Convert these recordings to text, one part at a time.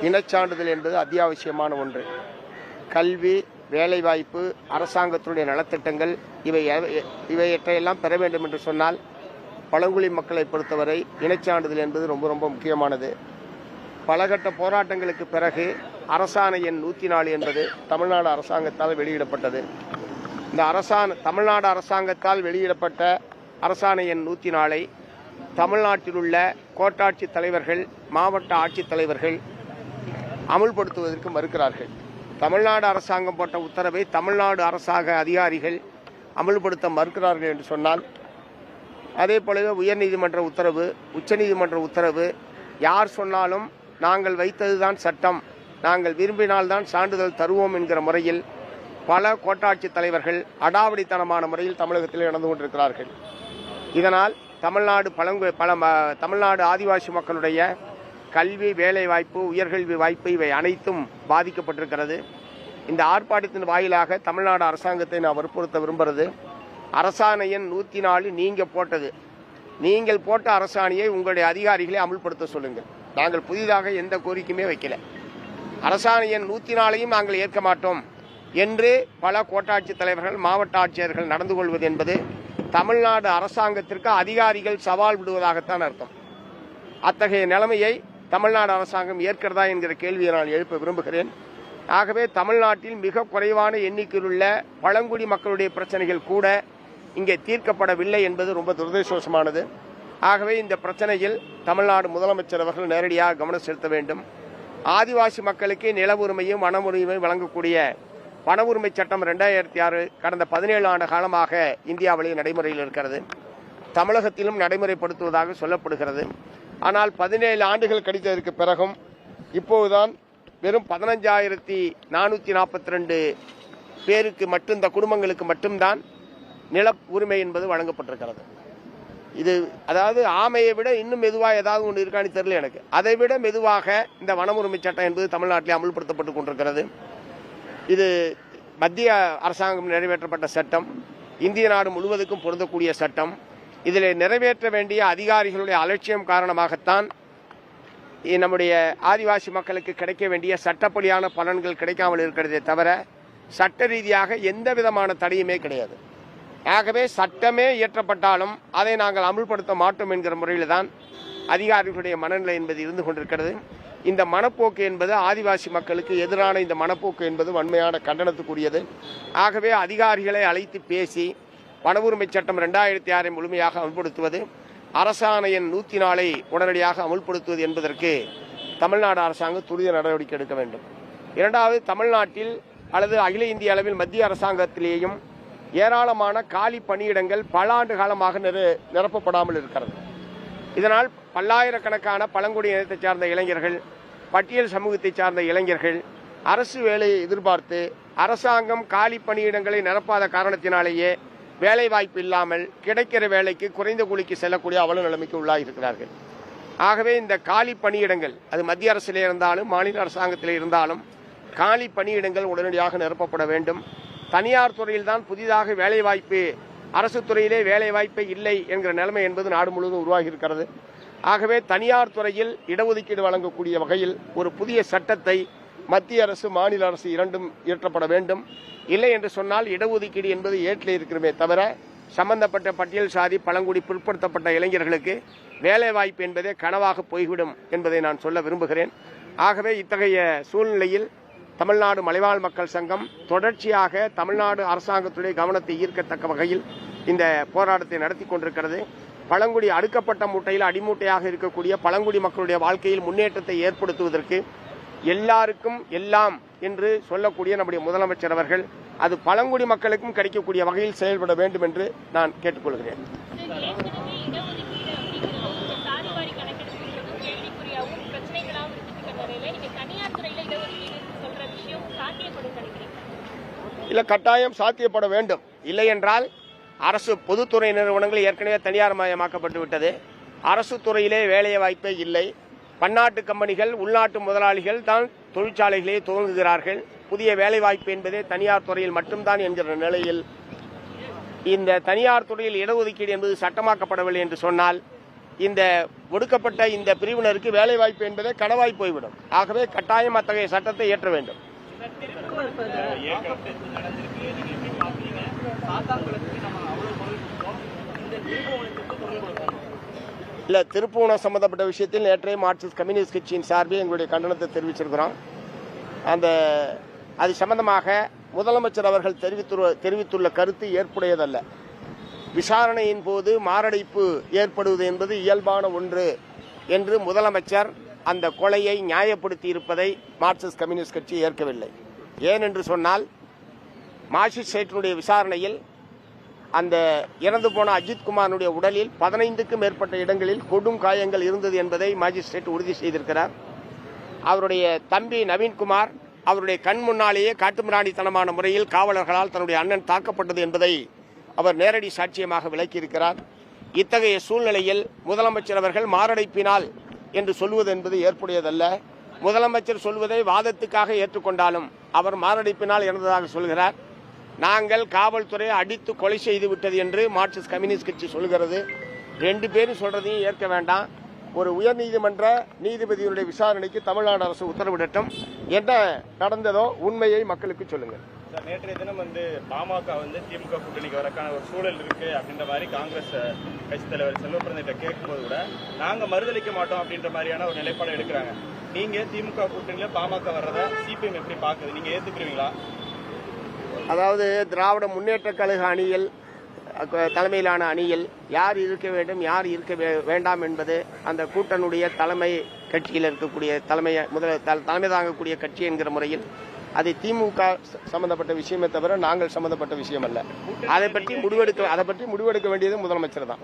இனச்சான்றிதழ் என்பது அத்தியாவசியமான ஒன்று. கல்வி, வேலைவாய்ப்பு, அரசாங்கத்தினுடைய நலத்திட்டங்கள் இவையற்றையெல்லாம் பெற வேண்டும் என்று சொன்னால் பழங்குடி மக்களை பொறுத்தவரை இனச்சான்றிதழ் என்பது ரொம்ப ரொம்ப முக்கியமானது. பலகட்ட போராட்டங்களுக்கு பிறகு அரசாணை எண் 104 என்பது தமிழ்நாடு அரசாங்கத்தால் வெளியிடப்பட்டது. இந்த தமிழ்நாடு அரசாங்கத்தால் வெளியிடப்பட்ட அரசாணை எண் 104 தமிழ்நாட்டில் உள்ள கோட்டாட்சி தலைவர்கள், மாவட்ட ஆட்சித்தலைவர்கள் அமுல்படுத்துவதற்கு மறுக்கிறார்கள். தமிழ்நாடு அரசாங்கம் போட்ட உத்தரவை தமிழ்நாடு அரசாங்க அதிகாரிகள் அமுல்படுத்த மறுக்கிறார்கள் என்று சொன்னால், அதே போலவே உயர்நீதிமன்ற உத்தரவு, உச்சநீதிமன்ற உத்தரவு, யார் சொன்னாலும் நாங்கள் வைத்ததுதான் சட்டம், நாங்கள் விரும்பினால்தான் சான்றிதழ் தருவோம் என்கிற முறையில் பல கோட்டாட்சி தலைவர்கள் அடாவடித்தனமான முறையில் தமிழகத்தில் நடந்து கொண்டிருக்கிறார்கள். இதனால் தமிழ்நாடு ஆதிவாசி மக்களுடைய கல்வி, வேலைவாய்ப்பு, உயர்கல்வி வாய்ப்பு இவை அனைத்தும் பாதிக்கப்பட்டிருக்கிறது. இந்த ஆர்ப்பாட்டத்தின் வாயிலாக தமிழ்நாடு அரசாங்கத்தை நான் வற்புறுத்த விரும்புகிறது, அரசாணை எண் 104 நீங்கள் போட்ட அரசாணையை உங்களுடைய அதிகாரிகளை அமுல்படுத்த சொல்லுங்கள். நாங்கள் புதிதாக எந்த கோரிக்கையுமே வைக்கல. அரசாணை எண் 104 நாங்கள் ஏற்க மாட்டோம் என்று பல கோட்டாட்சி தலைவர்கள், மாவட்ட ஆட்சியர்கள் நடந்து கொள்வது என்பது தமிழ்நாடு அரசாங்கத்திற்கு அதிகாரிகள் சவால் விடுவதாகத்தான் அர்த்தம். அத்தகைய நிலைமையை தமிழ்நாடு அரசாங்கம் ஏற்கிறதா என்கிற கேள்வியை நான் எழுப்ப விரும்புகிறேன். ஆகவே தமிழ்நாட்டில் மிக குறைவான எண்ணிக்கையில் உள்ள பழங்குடி மக்களுடைய பிரச்சனைகள் கூட இங்கே தீர்க்கப்படவில்லை என்பது ரொம்ப துரதிர்ஷ்டவசமானது. ஆகவே இந்த பிரச்சனையில் தமிழ்நாடு முதலமைச்சர் அவர்கள் நேரடியாக கவனம் செலுத்த வேண்டும். ஆதிவாசி மக்களுக்கு நில உரிமையும் வன உரிமையும் வழங்கக்கூடிய வன உரிமை சட்டம் 2006 கடந்த 17 ஆண்டு காலமாக இந்தியாவிலேயே நடைமுறையில் இருக்கிறது. தமிழகத்திலும் நடைமுறைப்படுத்துவதாக சொல்லப்படுகிறது. ஆனால் 17 ஆண்டுகள் கழித்ததற்கு பிறகும் இப்போதுதான் வெறும் 15,442 பேருக்கு மட்டும், இந்த குடும்பங்களுக்கு மட்டும்தான் நில உரிமை என்பது வழங்கப்பட்டிருக்கிறது. இது அதாவது ஆமையை விட இன்னும் மெதுவாக ஏதாவது ஒன்று இருக்கான்னு தெரியல எனக்கு. அதை விட மெதுவாக இந்த வன உரிமை சட்டம் என்பது தமிழ்நாட்டில் அமல்படுத்தப்பட்டு கொண்டிருக்கிறது. இது மத்திய அரசாங்கம் நிறைவேற்றப்பட்ட சட்டம், இந்திய நாடு முழுவதுக்கும் பொருந்தக்கூடிய சட்டம். இதில் நிறைவேற்ற வேண்டிய அதிகாரிகளுடைய அலட்சியம் காரணமாகத்தான் நம்முடைய ஆதிவாசி மக்களுக்கு கிடைக்க வேண்டிய சட்டப்படியான பலன்கள் கிடைக்காமல் இருக்கிறதே தவிர சட்ட ரீதியாக எந்த விதமான தடையுமே கிடையாது. ஆகவே சட்டமே இயற்றப்பட்டாலும் அதை நாங்கள் அமுல்படுத்த மாட்டோம் என்கிற முறையில் தான் அதிகாரிகளுடைய மனநிலை என்பது இருந்து கொண்டிருக்கிறது. இந்த மனப்போக்கு என்பது ஆதிவாசி மக்களுக்கு எதிரான இந்த மனப்போக்கு என்பது வன்மையான கண்டனத்துக்குரியது. ஆகவே அதிகாரிகளை அழைத்து பேசி வன உரிமை சட்டம் 2006 முழுமையாக அமல்படுத்துவது, அரசாணை எண் 104 உடனடியாக அமல்படுத்துவது என்பதற்கு தமிழ்நாடு அரசாங்கம் துரித நடவடிக்கை எடுக்க வேண்டும். இரண்டாவது, தமிழ்நாட்டில் அல்லது அகில இந்திய அளவில் மத்திய அரசாங்கத்திலேயும் ஏராளமான காலி பணியிடங்கள் பல ஆண்டு காலமாக நிரப்பப்படாமல் இருக்கிறது. இதனால் பல்லாயிரக்கணக்கான பழங்குடி இனத்தை சார்ந்த இளைஞர்கள், பட்டியல் சமூகத்தை சார்ந்த இளைஞர்கள் அரசு வேலையை எதிர்பார்த்து அரசாங்கம் காலி பணியிடங்களை நிரப்பாத காரணத்தினாலேயே வேலை வாய்ப்பு இல்லாமல் கிடைக்கிற வேலைக்கு குறைந்த கூலிக்கு செல்லக்கூடிய அவல நிலைமைக்கு உள்ளாகியிருக்கிறார்கள். ஆகவே இந்த காலி பணியிடங்கள் அது மத்திய அரசிலே இருந்தாலும் மாநில அரசாங்கத்திலே இருந்தாலும் காலி பணியிடங்கள் உடனடியாக நிரப்பப்பட வேண்டும். தனியார் துறையில்தான் புதிதாக வேலைவாய்ப்பு, அரசு துறையிலே வேலைவாய்ப்பே இல்லை என்கிற நிலைமை என்பது நாடு முழுவதும் உருவாகி இருக்கிறது. ஆகவே தனியார் துறையில் இடஒதுக்கீடு வழங்கக்கூடிய வகையில் ஒரு புதிய சட்டத்தை மத்திய அரசு, மாநில அரசு இரண்டும் இயற்றப்பட வேண்டும். இல்லை என்று சொன்னால் இடஒதுக்கீடு என்பது ஏட்டில் இருக்கிறமே தவிர சம்பந்தப்பட்ட பட்டியல் சாதி, பழங்குடி, பிற்படுத்தப்பட்ட இளைஞர்களுக்கு வேலைவாய்ப்பு என்பதே கனவாக போய்விடும் என்பதை நான் சொல்ல விரும்புகிறேன். ஆகவே இத்தகைய சூழ்நிலையில் தமிழ்நாடு மலைவாழ் மக்கள் சங்கம் தொடர்ச்சியாக தமிழ்நாடு அரசாங்கத்துடைய கவனத்தை ஈர்க்கத்தக்க வகையில் இந்த போராட்டத்தை நடத்தி கொண்டிருக்கிறது. பழங்குடி அடுக்கப்பட்ட மூட்டையில் அடிமூட்டையாக இருக்கக்கூடிய பழங்குடி மக்களுடைய வாழ்க்கையில் முன்னேற்றத்தை ஏற்படுத்துவதற்கு எல்லாருக்கும் எல்லாம் என்று சொல்லக்கூடிய நம்முடைய முதலமைச்சர் அவர்கள் அது பழங்குடி மக்களுக்கும் கிடைக்கக்கூடிய வகையில் செயல்பட வேண்டும் என்று நான் கேட்டுக்கொள்கிறேன். இல்ல, கட்டாயம் சாத்தியப்பட வேண்டும். இல்லை என்றால் அரசு பொதுத்துறை நிறுவனங்கள் ஏற்கனவே தனியார் மயமாக்கப்பட்டு விட்டது. அரசு துறையிலே வேலை வாய்ப்பே இல்லை. பன்னாட்டு கம்பெனிகள், உள்நாட்டு முதலாளிகள் தான் தொழிற்சாலைகளே துவங்குகிறார்கள். புதிய வேலை வாய்ப்பு என்பதே தனியார் துறையில் மட்டும்தான் என்கிற நிலையில் இந்த தனியார் துறையில் இடஒதுக்கீடு என்பது சட்டமாக்கப்படவில்லை என்று சொன்னால் இந்த ஒடுக்கப்பட்ட இந்த பிரிவினருக்கு வேலை வாய்ப்பு என்பதே கனவாய் போய்விடும். ஆகவே கட்டாயம் அத்தகைய சட்டத்தை இயற்ற வேண்டும். இல்ல, திருப்புவனம் சம்பந்தப்பட்ட விஷயத்தில் நேற்றைய மார்க்சிஸ்ட் கம்யூனிஸ்ட் கட்சியின் சார்பில் எங்களுடைய கண்டனத்தை தெரிவிச்சிருக்கிறோம். அது சம்பந்தமாக முதலமைச்சர் அவர்கள் தெரிவித்துள்ள கருத்து ஏற்புடையதல்ல. விசாரணையின் போது மாரடைப்பு ஏற்படுவது என்பது இயல்பான ஒன்று என்று முதலமைச்சர் அந்த கொலையை நியாயப்படுத்தி இருப்பதை மார்க்சிஸ்ட் கம்யூனிஸ்ட் கட்சி ஏற்கவில்லை. ஏனென்று சொன்னால், மாஜிஸ்ட்ரேட்டினுடைய விசாரணையில் அந்த இறந்து போன அஜித்குமாருடைய உடலில் 15க்கும் மேற்பட்ட இடங்களில் கொடும் காயங்கள் இருந்தது என்பதை மாஜிஸ்ட்ரேட் உறுதி செய்திருக்கிறார். அவருடைய தம்பி நவீன்குமார் அவருடைய கண் முன்னாலேயே காட்டுமிராண்டித்தனமான முறையில் காவலர்களால் தன்னுடைய அண்ணன் தாக்கப்பட்டது என்பதை அவர் நேரடி சாட்சியமாக விளக்கியிருக்கிறார். இத்தகைய சூழ்நிலையில் முதலமைச்சர் அவர்கள் மாரடைப்பினால் என்று சொல்வது என்பது ஏற்புடையதல்ல. முதலமைச்சர் சொல்வதை வாதத்துக்காக ஏற்றுக்கொண்டாலும் அவர் மாரடைப்பினால் இறந்ததாக சொல்கிறார். நாங்கள் காவல்துறை அடித்து கொலை செய்து விட்டது என்று மார்க்சிஸ்ட் கம்யூனிஸ்ட் கட்சி சொல்கிறது. 2 பேரும் சொல்றதையும் ஏற்க வேண்டாம். ஒரு உயர்நீதிமன்ற நீதிபதியுடைய விசாரணைக்கு தமிழ்நாடு அரசு உத்தரவிடட்டும். என்ன நடந்ததோ உண்மையை மக்களுக்கு சொல்லுங்கள். நேற்றைய தினம் பாமக திமுக கூட்டணிக்கு வரக்கான ஒரு சூழல் இருக்கு அப்படின்ற மாதிரி காங்கிரஸ் கட்சி தலைவர் செல்வப்பிரந்திட்ட கேட்கும்போது கூட நாங்க மறுதளிக்க மாட்டோம் அப்படின்ற மாதிரியான ஒரு நிலைப்பாடு எடுக்கிறாங்க. நீங்க திமுக கூட்டணியில பாமக வர்றத சிபிஎம் எப்படி பாக்குது? நீங்க ஏத்துக்கிறீங்களா? அதாவது திராவிட முன்னேற்ற கழக அணியில் தலைமையிலான அணியில் யார் இருக்க வேண்டும் யார் இருக்க வேண்டாம் என்பது அந்த கூட்டணியுடைய தலைமை கட்சியில் இருக்கக்கூடிய தலைமை தாங்கக்கூடிய கட்சி என்கிற முறையில் அது திமுக சம்பந்தப்பட்ட விஷயமே தவிர நாங்கள் சம்பந்தப்பட்ட விஷயம் அல்ல. அதை பற்றி முடிவெடுக்க வேண்டியது முதலமைச்சர் தான்.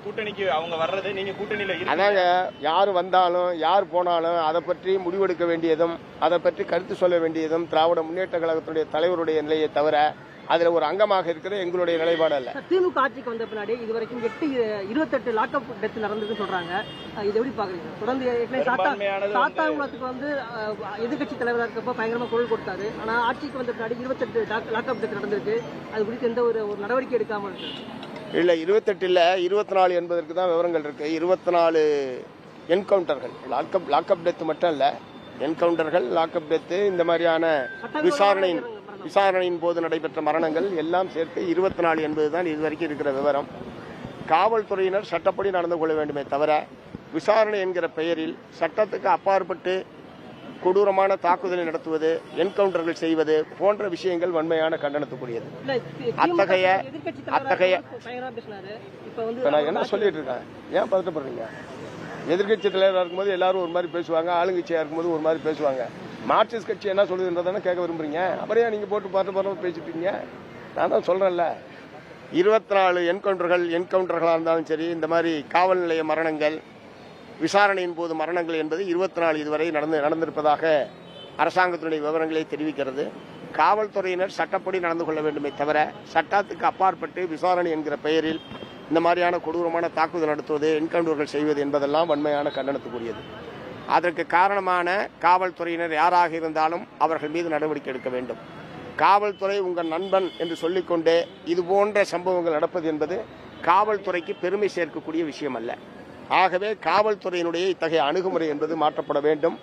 கூட்டணிக்கு அவங்க வர்றது நீங்க கூட்டணியில அதாங்க, யார் வந்தாலும் யார் போனாலும் அதை பற்றி முடிவெடுக்க வேண்டியதும் அதை பற்றி கருத்து சொல்ல வேண்டியதும் திராவிட முன்னேற்ற கழகத்துடைய தலைவருடைய நிலையை தவிர அதுல ஒரு அங்கமாக இருக்கிற எங்களுடைய நிலைப்பாடு அல்ல. திமுக ஆட்சிக்கு வந்த பின்னாடி இதுவரைக்கும் 28 லாக்அப் டெத் நடந்ததுன்னு சொல்றாங்க. இது எப்படி பாக்குறீங்க? தொடர்ந்து சாத்தாங்குளத்துக்கு எதிர்கட்சி தலைவராக இருக்கப்ப பயங்கரமா குரல் கொடுத்தாரு. ஆனா ஆட்சிக்கு வந்த பின்னாடி 28 லாக்அப் டெத் நடந்திருக்கு. அது குறித்து எந்த ஒரு நடவடிக்கை எடுக்காம இருக்கு. இல்ல, 28 இல்ல, 24 என்பதற்கு தான் விவரங்கள் இருக்கு. 24 என்கவுண்டர்கள், லாக்அப் டெத் மட்டும் இல்ல, என்கவுண்டர்கள், லாக்அப் டெத், இந்த மாதிரியான விசாரணையின் போது நடைபெற்ற மரணங்கள் எல்லாம் சேர்த்து 24 என்பதுதான் இதுவரைக்கும் இருக்கிற விவரம். காவல்துறையினர் சட்டப்படி நடந்து கொள்ள வேண்டுமே தவிர விசாரணை என்கிற பெயரில் சட்டத்துக்கு அப்பாற்பட்டு கொடூரமான தாக்குதலை நடத்துவது, என்கவுண்டர்கள் செய்வது போன்ற விஷயங்கள் வன்மையான கண்டனத்துக்குரியது. நான் என்ன சொல்லிட்டு இருக்கேன்? ஏன் பதட்டப்படுறீங்க? எதிர்கட்சி தலைவராக இருக்கும்போது எல்லாரும் ஒரு மாதிரி பேசுவாங்க, ஆளுங்கட்சியா இருக்கும்போது ஒரு மாதிரி பேசுவாங்க. மார்க்சிஸ்ட் கட்சி என்ன சொல்லுதுன்றதானே கேட்க விரும்புறீங்க. அப்புறம் நீங்க போட்டு பாட்டு பேசிட்டு இருக்கீங்க. நான் தான் சொல்றேன்ல, 24 என்கவுண்டர்களாக இருந்தாலும் சரி, இந்த மாதிரி காவல் நிலைய மரணங்கள், விசாரணையின் போது மரணங்கள் என்பது 24 இதுவரை நடந்திருப்பதாக அரசாங்கத்தினுடைய விவரங்களை தெரிவிக்கிறது. காவல்துறையினர் சட்டப்படி நடந்து கொள்ள வேண்டுமே தவிர சட்டத்துக்கு அப்பாற்பட்டு விசாரணை என்கிற பெயரில் இந்த மாதிரியான கொடூரமான தாக்குதல் நடத்துவது, என்கவுண்டர்கள் செய்வது என்பதெல்லாம் வன்மையான கண்டனத்துக்குரியது. அதற்கு காரணமான காவல்துறையினர் யாராக இருந்தாலும் அவர்கள் மீது நடவடிக்கை எடுக்க வேண்டும். காவல்துறை உங்கள் நண்பன் என்று சொல்லிக்கொண்டே இது போன்ற சம்பவங்கள் நடப்பது என்பது காவல்துறைக்கு பெருமை சேர்க்கக்கூடிய விஷயம் அல்ல. ஆகவே காவல்துறையினுடைய இத்தகைய அணுகுமுறை என்பது மாற்றப்பட வேண்டும்.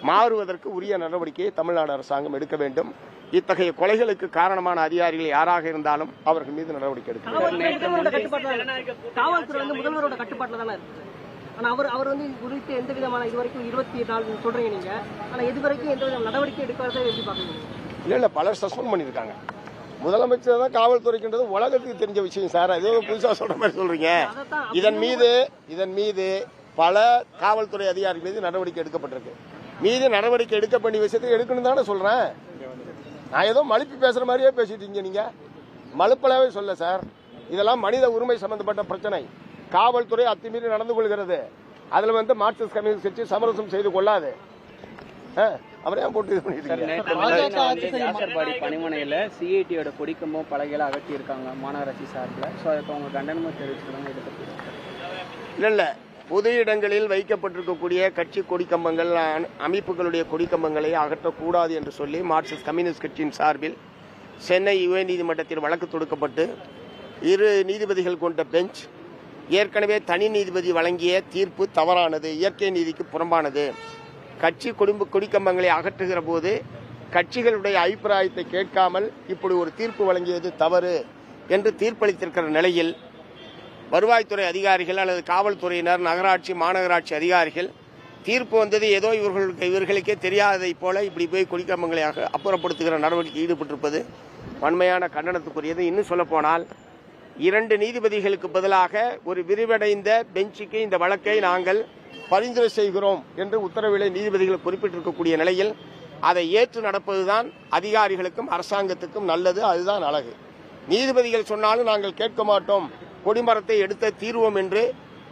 மாறுவதற்கு உரிய நடவடிக்கையை தமிழ்நாடு அரசாங்கம் எடுக்க வேண்டும். இத்தகைய கொலைகளுக்கு காரணமான அதிகாரிகள் யாராக இருந்தாலும் அவர்கள் மீது நடவடிக்கை எடுக்க வேண்டும். காவல்துறை முதல்வரோட கட்டுப்பாட்டில் தானே இருக்கு. ஆனா அவர் குறித்து எந்த விதமான இதுவரைக்கும் 24 சொல்றீங்க நீங்க, ஆனா இதுவரைக்கும் எந்த விதமான நடவடிக்கை எடுக்கிறத எப்படி பாக்குறீங்க? இல்ல, பலர் சஸ்பெண்ட் பண்ணிருக்காங்க. முதலமைச்சர் தான் காவல்துறைக்குன்றது உலகத்துக்கு தெரிஞ்ச விஷயம் சார். ஏதோ புதுசா சொல்ற மாதிரி சொல்றீங்க. இதன் மீது பல காவல்துறை அதிகாரிகள் மீது நடவடிக்கை எடுக்கப்பட்டிருக்கு. நடவடிக்கை எடுக்க வேண்டிய விஷயத்தை எடுக்கணும் தானே சொல்றேன். நான் ஏதோ மழுப்பி பேசுற மாதிரியே பேசிட்டீங்க. நீங்க மழுப்பலாவே சொல்ல சார். இதெல்லாம் மனித உரிமை சம்பந்தப்பட்ட பிரச்சனை. காவல்துறை அத்துமீறி நடந்து கொள்கிறது. அதுல மார்க்சிஸ்ட் கம்யூனிஸ்ட் கட்சி சமரசம் செய்து கொள்ளாது. அவரையா போட்டு பணிமனையில சிஐடியோட கொடிக்கம்பம் பலகையில அகற்றி இருக்காங்க மாநகராட்சி சார்பில். ஸோ அதுக்கு அவங்க கண்டனமும் தெரிவிச்சிருக்காங்க. இல்ல, பொது இடங்களில் வைக்கப்பட்டிருக்கக்கூடிய கட்சி கொடிக்கம்பங்கள், அமைப்புகளுடைய கொடிக்கம்பங்களை அகற்றக்கூடாது என்று சொல்லி மார்க்சிஸ்ட் கம்யூனிஸ்ட் கட்சியின் சார்பில் சென்னை உயர்நீதிமன்றத்தில் வழக்கு தொடுக்கப்பட்டு 2 நீதிபதிகள் கொண்ட பெஞ்ச் ஏற்கனவே தனி நீதிபதி வழங்கிய தீர்ப்பு தவறானது, இயற்கை நீதிக்கு புறம்பானது. கட்சி கொடிக்கம்பங்களை அகற்றுகிற போது கட்சிகளுடைய அபிப்பிராயத்தை கேட்காமல் இப்படி ஒரு தீர்ப்பு வழங்கியது தவறு என்று தீர்ப்பளித்திருக்கிற நிலையில் வருவாய்த்துறை அதிகாரிகள் அல்லது காவல்துறையினர், நகராட்சி மாநகராட்சி அதிகாரிகள் தீர்ப்பு வந்தது ஏதோ இவர்களுக்கே தெரியாததை போல இப்படி போய் கொடிக்கம்பங்களை அப்புறப்படுத்துகிற நடவடிக்கை ஈடுபட்டிருப்பது வன்மையான கண்டனத்துக்குரியது. இன்னும் சொல்லப்போனால் 2 நீதிபதிகளுக்கு பதிலாக ஒரு விரிவடைந்த பெஞ்சுக்கு இந்த வழக்கை நாங்கள் பரிந்துரை செய்கிறோம் என்று உத்தரவிலே நீதிபதிகள் குறிப்பிட்டிருக்கக்கூடிய நிலையில் அதை ஏற்று நடப்பதுதான் அதிகாரிகளுக்கும் அரசாங்கத்துக்கும் நல்லது. அதுதான் அழகு. நீதிபதிகள் சொன்னாலும் நாங்கள் கேட்க மாட்டோம், கொடிமரத்தை எடுத்த தீர்வோம் என்று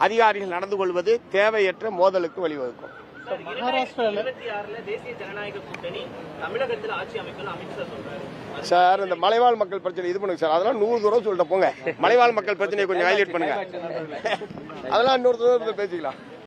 அதிகாரிகள் நடந்து கொள்வது தேவையற்ற மோதலுக்கு வழிவகுக்கும். தேசிய ஜனநாயக கூட்டணி தமிழகத்தில் ஆட்சி அமைக்கணும் அமித்ஷா சொல்றாரு. சார், இந்த மலைவாழ் மக்கள் பிரச்சனை இது பண்ணுங்க சார். அதெல்லாம் 100 தூரம் சொல்லிட்டு போங்க. மலைவாழ் மக்கள் பிரச்சனையை கொஞ்சம் ஹைலைட் பண்ணுங்க. அதெல்லாம் 100 தூரம் பேசிக்கலாம்.